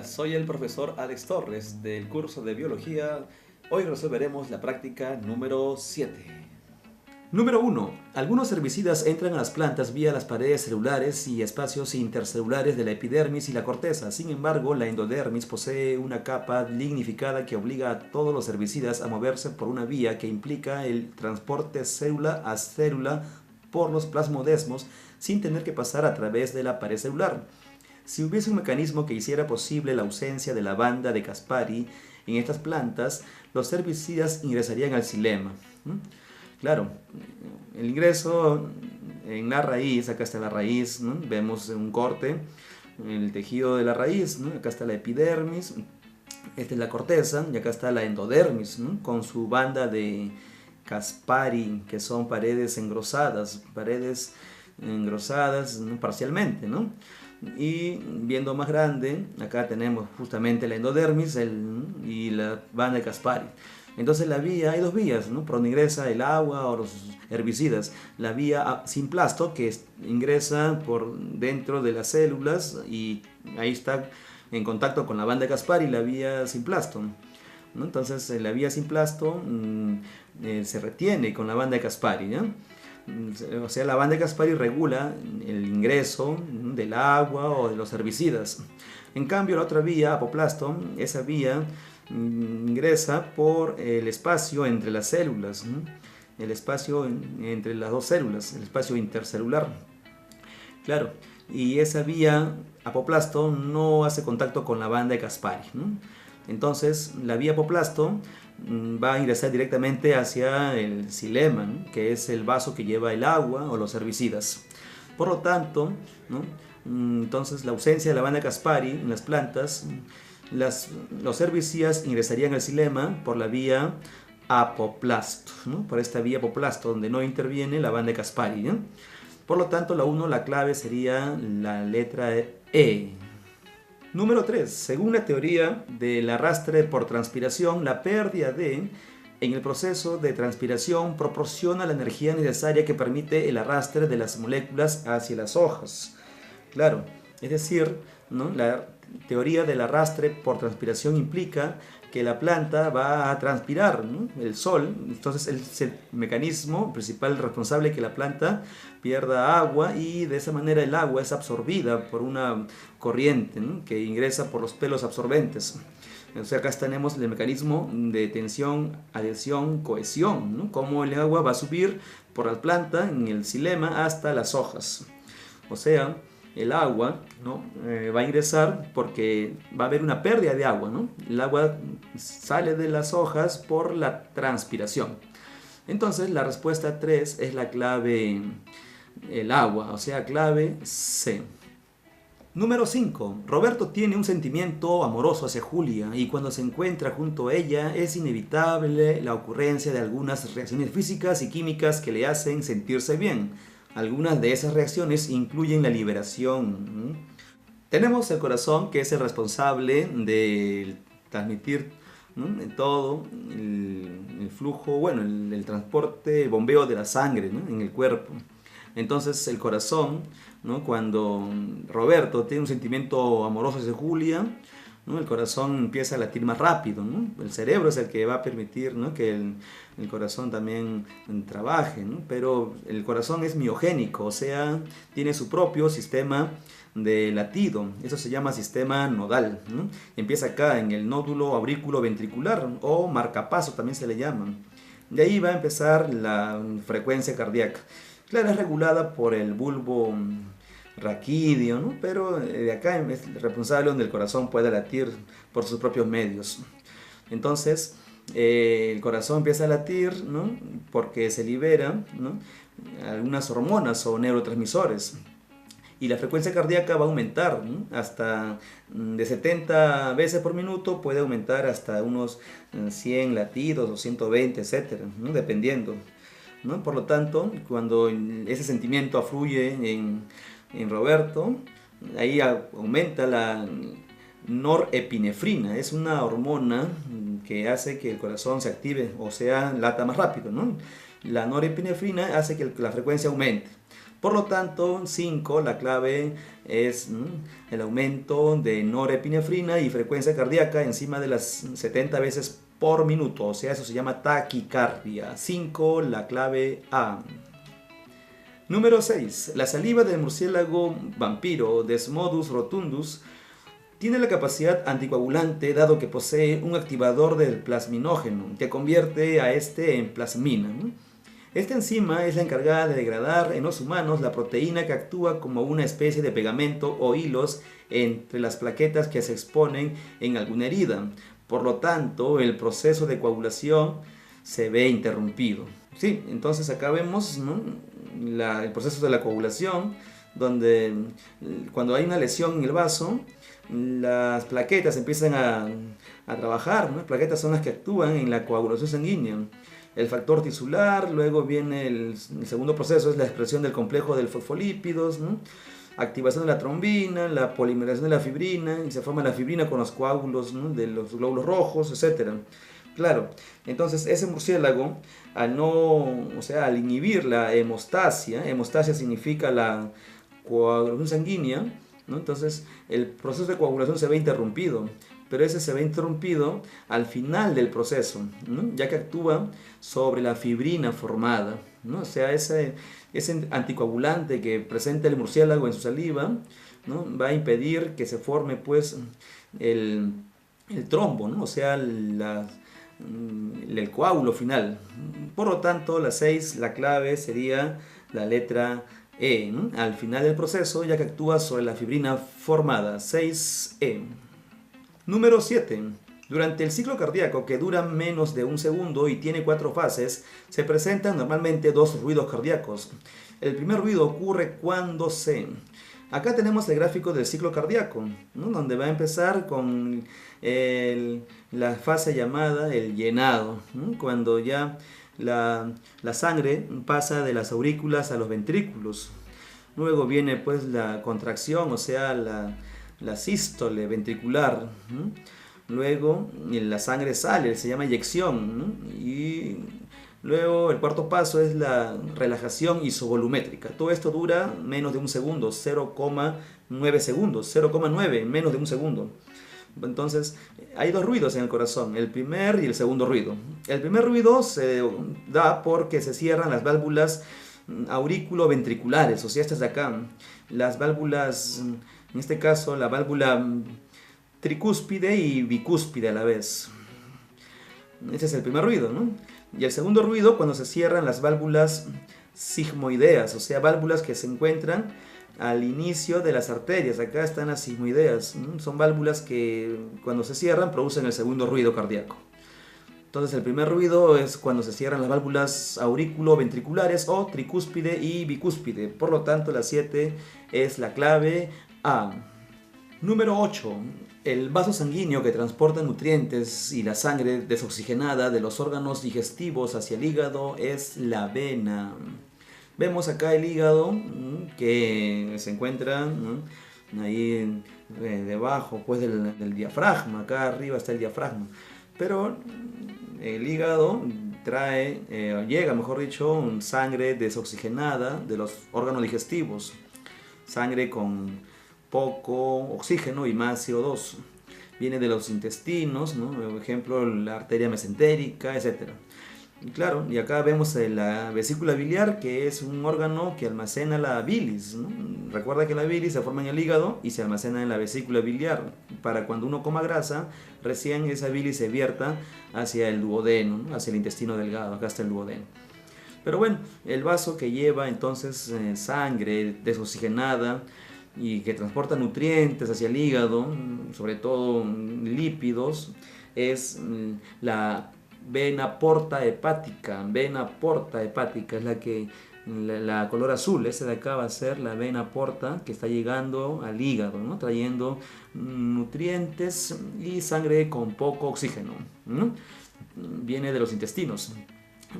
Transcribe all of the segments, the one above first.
Hola, soy el profesor Alex Torres del curso de biología. Hoy resolveremos la práctica número 7. Número 1. Algunos herbicidas entran a las plantas vía las paredes celulares y espacios intercelulares de la epidermis y la corteza. Sin embargo, la endodermis posee una capa lignificada que obliga a todos los herbicidas a moverse por una vía que implica el transporte célula a célula por los plasmodesmos sin tener que pasar a través de la pared celular. Si hubiese un mecanismo que hiciera posible la ausencia de la banda de Caspari en estas plantas, los herbicidas ingresarían al xilema. Claro, el ingreso en la raíz, acá está la raíz, ¿no? Vemos un corte en el tejido de la raíz, ¿no? Acá está la epidermis, esta es la corteza y acá está la endodermis, ¿no? Con su banda de Caspari, que son paredes engrosadas, ¿no? Parcialmente, ¿no? Y viendo más grande, acá tenemos justamente la endodermis y la banda de Caspari. Entonces hay dos vías, ¿no? Por donde ingresa el agua o los herbicidas. La vía simplasto, que ingresa por dentro de las células y ahí está en contacto con la banda de Caspari, la vía simplasto, ¿no? Entonces la vía simplasto se retiene con la banda de Caspari, ¿no? O sea, la banda de Caspari regula el ingreso del agua o de los herbicidas. En cambio, la otra vía, apoplasto, esa vía ingresa por el espacio entre las células, ¿no? El espacio entre las dos células, el espacio intercelular. Claro, y esa vía, apoplasto, no hace contacto con la banda de Caspari, ¿no? Entonces, la vía apoplasto va a ingresar directamente hacia el xilema, ¿no? Que es el vaso que lleva el agua o los herbicidas. Por lo tanto, ¿no? Entonces la ausencia de la banda de Caspari en las plantas, los herbicidas ingresarían al xilema por la vía apoplasto, ¿no? Por esta vía apoplasto donde no interviene la banda de Caspari, ¿no? Por lo tanto, la clave sería la letra E. Número 3. Según la teoría del arrastre por transpiración, la pérdida en el proceso de transpiración proporciona la energía necesaria que permite el arrastre de las moléculas hacia las hojas. Claro, es decir, ¿no? La teoría del arrastre por transpiración implica que la planta va a transpirar, ¿no? El sol. Entonces es el mecanismo principal responsable que la planta pierda agua y de esa manera el agua es absorbida por una corriente, ¿no? Que ingresa por los pelos absorbentes. O sea, acá tenemos el mecanismo de tensión, adhesión, cohesión, ¿no? Cómo el agua va a subir por la planta en el xilema hasta las hojas. O sea, el agua, ¿no? Va a ingresar porque va a haber una pérdida de agua, ¿no? El agua sale de las hojas por la transpiración. Entonces la respuesta 3 es la clave, el agua, o sea, clave C. Número 5. Roberto tiene un sentimiento amoroso hacia Julia y cuando se encuentra junto a ella es inevitable la ocurrencia de algunas reacciones físicas y químicas que le hacen sentirse bien. Algunas de esas reacciones incluyen la liberación. Tenemos el corazón, que es el responsable de transmitir, ¿no? Todo el flujo, bueno, el transporte, el bombeo de la sangre, ¿no? En el cuerpo. Entonces el corazón, ¿no? Cuando Roberto tiene un sentimiento amoroso hacia Julia, ¿no? El corazón empieza a latir más rápido, ¿no? El cerebro es el que va a permitir, ¿no? Que el corazón también trabaje, ¿no? Pero el corazón es miogénico, o sea, tiene su propio sistema de latido. Eso se llama sistema nodal, ¿no? Empieza acá en el nódulo aurículo ventricular o marcapaso también se le llama. De ahí va a empezar la frecuencia cardíaca. Claro, es regulada por el bulbo raquídeo, ¿no? Pero de acá es responsable donde el corazón pueda latir por sus propios medios. Entonces, el corazón empieza a latir, ¿no? Porque se libera, ¿no? Algunas hormonas o neurotransmisores. Y la frecuencia cardíaca va a aumentar, ¿no? Hasta de 70 veces por minuto, puede aumentar hasta unos 100 latidos o 120, etcétera, ¿no? Dependiendo, ¿no? Por lo tanto, cuando ese sentimiento afluye en Roberto, ahí aumenta la norepinefrina. Es una hormona que hace que el corazón se active, o sea, lata más rápido, ¿no? La norepinefrina hace que la frecuencia aumente. Por lo tanto, 5, la clave es el aumento de norepinefrina y frecuencia cardíaca encima de las 70 veces por minuto, o sea, eso se llama taquicardia. 5, la clave A. Número 6. La saliva del murciélago vampiro Desmodus rotundus tiene la capacidad anticoagulante dado que posee un activador del plasminógeno que convierte a este en plasmina. Esta enzima es la encargada de degradar en los humanos la proteína que actúa como una especie de pegamento o hilos entre las plaquetas que se exponen en alguna herida. Por lo tanto, el proceso de coagulación se ve interrumpido. Sí, entonces acá vemos, ¿no?, el proceso de la coagulación, donde cuando hay una lesión en el vaso, las plaquetas empiezan a trabajar, ¿no? Las plaquetas son las que actúan en la coagulación sanguínea. El factor tisular, luego viene el segundo proceso, es la expresión del complejo de fosfolípidos, ¿no?, activación de la trombina, la polimerización de la fibrina, y se forma la fibrina con los coágulos, ¿no?, de los glóbulos rojos, etc. Claro, entonces ese murciélago, al inhibir la hemostasia significa la coagulación sanguínea, ¿no? Entonces el proceso de coagulación se ve interrumpido, pero ese se ve interrumpido al final del proceso, ¿no?, ya que actúa sobre la fibrina formada, ¿no? O sea, ese anticoagulante que presenta el murciélago en su saliva, ¿no?, va a impedir que se forme pues el trombo, ¿no?, o sea, el coágulo final. Por lo tanto, la 6, la clave sería la letra E, ¿no?, al final del proceso, ya que actúa sobre la fibrina formada. 6E. Número 7. Durante el ciclo cardíaco, que dura menos de un segundo y tiene 4 fases, se presentan normalmente 2 ruidos cardíacos. El primer ruido ocurre cuando Acá tenemos el gráfico del ciclo cardíaco, ¿no?, donde va a empezar con la fase llamada el llenado, ¿no?, cuando ya la sangre pasa de las aurículas a los ventrículos. Luego viene pues la contracción, o sea, la sístole ventricular, ¿no? Luego la sangre sale, se llama eyección, ¿no? Y luego el cuarto paso es la relajación isovolumétrica. Todo esto dura menos de un segundo, 0,9 segundos, 0,9, menos de un segundo. Entonces, hay 2 ruidos en el corazón, el primer y el segundo ruido. El primer ruido se da porque se cierran las válvulas auriculoventriculares, o sea, estas de acá. Las válvulas, en este caso, la válvula tricúspide y bicúspide a la vez. Ese es el primer ruido, ¿no? Y el segundo ruido cuando se cierran las válvulas sigmoideas, o sea, válvulas que se encuentran al inicio de las arterias. Acá están las sigmoideas, ¿no? Son válvulas que cuando se cierran producen el segundo ruido cardíaco. Entonces el primer ruido es cuando se cierran las válvulas auriculoventriculares o tricúspide y bicúspide. Por lo tanto, la 7 es la clave A. Número 8. El vaso sanguíneo que transporta nutrientes y la sangre desoxigenada de los órganos digestivos hacia el hígado es la vena. Vemos acá el hígado que se encuentra ahí debajo pues, del diafragma. Acá arriba está el diafragma. Pero el hígado llega, mejor dicho, sangre desoxigenada de los órganos digestivos. Sangre con poco oxígeno y más CO2. Viene de los intestinos, ¿no? Por ejemplo, la arteria mesentérica, etc. Y claro, y acá vemos la vesícula biliar, que es un órgano que almacena la bilis, ¿no? Recuerda que la bilis se forma en el hígado y se almacena en la vesícula biliar. Para cuando uno coma grasa, recién esa bilis se vierta hacia el duodeno, ¿no?, hacia el intestino delgado. Acá está el duodeno. Pero bueno, el vaso que lleva entonces sangre desoxigenada y que transporta nutrientes hacia el hígado, sobre todo lípidos, es la vena porta hepática. Vena porta hepática es la color azul. Esa de acá va a ser la vena porta que está llegando al hígado, ¿no?, trayendo nutrientes y sangre con poco oxígeno, ¿no? Viene de los intestinos.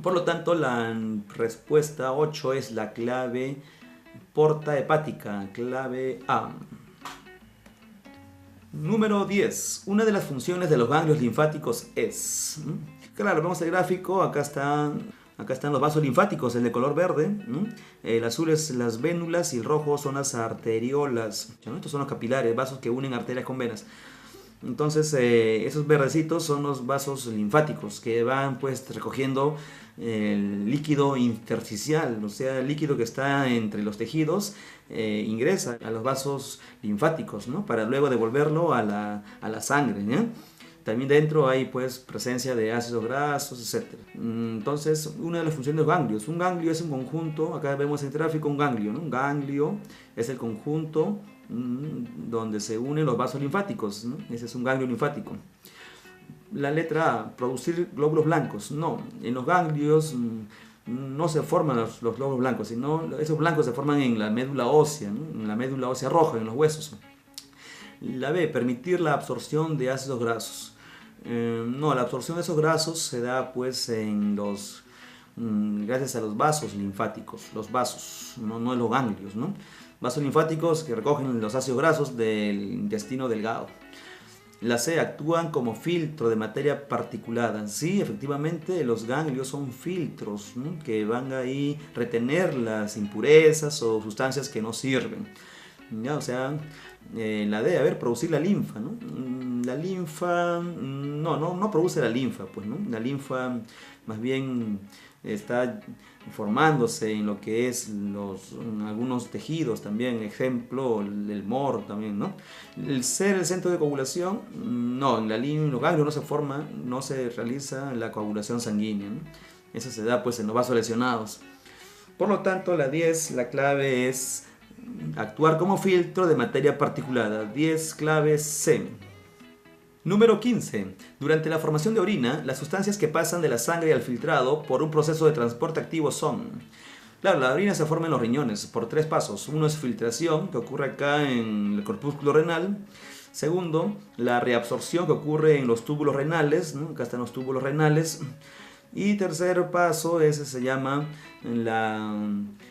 Por lo tanto, la respuesta 8 es la clave porta hepática, clave A. Número 10. Una de las funciones de los ganglios linfáticos es... Claro, vemos el gráfico, acá está Acá están los vasos linfáticos, el de color verde, ¿no? El azul es las vénulas y el rojo son las arteriolas, ¿no? Estos son los capilares, vasos que unen arterias con venas. Entonces, esos verdecitos son los vasos linfáticos que van pues recogiendo el líquido intersticial, o sea, el líquido que está entre los tejidos, ingresa a los vasos linfáticos, ¿no? Para luego devolverlo a la sangre, ¿no? También dentro hay pues presencia de ácidos grasos, etc. Entonces, una de las funciones de los ganglios. Un ganglio es un conjunto, acá vemos en el gráfico un ganglio, ¿no? Un ganglio es el conjunto donde se unen los vasos linfáticos, ¿no? Ese es un ganglio linfático. La letra A, producir glóbulos blancos. No, en los ganglios no se forman los glóbulos blancos, sino esos blancos se forman en la médula ósea, ¿no? En la médula ósea roja, en los huesos. La B, permitir la absorción de ácidos grasos. No, la absorción de esos grasos se da pues gracias a los vasos linfáticos, los vasos, no en los ganglios, ¿no? Vasos linfáticos que recogen los ácidos grasos del intestino delgado. La C, actúan como filtro de materia particulada. Sí, efectivamente, los ganglios son filtros, ¿no? Que van ahí a retener las impurezas o sustancias que no sirven. ¿Ya? O sea, la D, a ver, producir la linfa, ¿no? La linfa, no produce la linfa, pues, ¿no? La linfa más bien está formándose en lo que es algunos tejidos también, ejemplo, el moro también, ¿no? El ser el centro de coagulación, no, en los ganglios no se forma, no se realiza la coagulación sanguínea, ¿no? Eso se da pues en los vasos lesionados. Por lo tanto, la 10, la clave es actuar como filtro de materia particulada. 10, clave C. Número 15. Durante la formación de orina, las sustancias que pasan de la sangre al filtrado por un proceso de transporte activo son... Claro, la orina se forma en los riñones por 3 pasos. Uno es filtración, que ocurre acá en el corpúsculo renal. Segundo, la reabsorción, que ocurre en los túbulos renales, ¿no? Acá están los túbulos renales. Y tercer paso, ese se llama la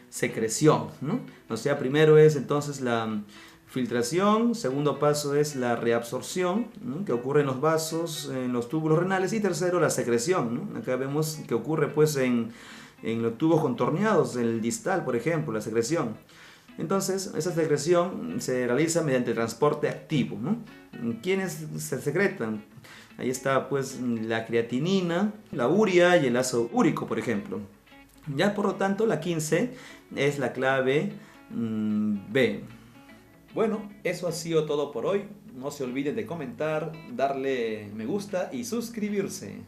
secreción, ¿no? O sea, primero es entonces la filtración, segundo paso es la reabsorción, ¿no? Que ocurre en los vasos, en los túbulos renales, y tercero la secreción, ¿no? Acá vemos que ocurre pues en los tubos contorneados, el distal, por ejemplo, la secreción. Entonces, esa secreción se realiza mediante transporte activo, ¿no? ¿Quiénes se secretan? Ahí está pues la creatinina, la urea y el ácido úrico, por ejemplo. Ya por lo tanto, la 15 es la clave B. Bueno, eso ha sido todo por hoy. No se olviden de comentar, darle me gusta y suscribirse.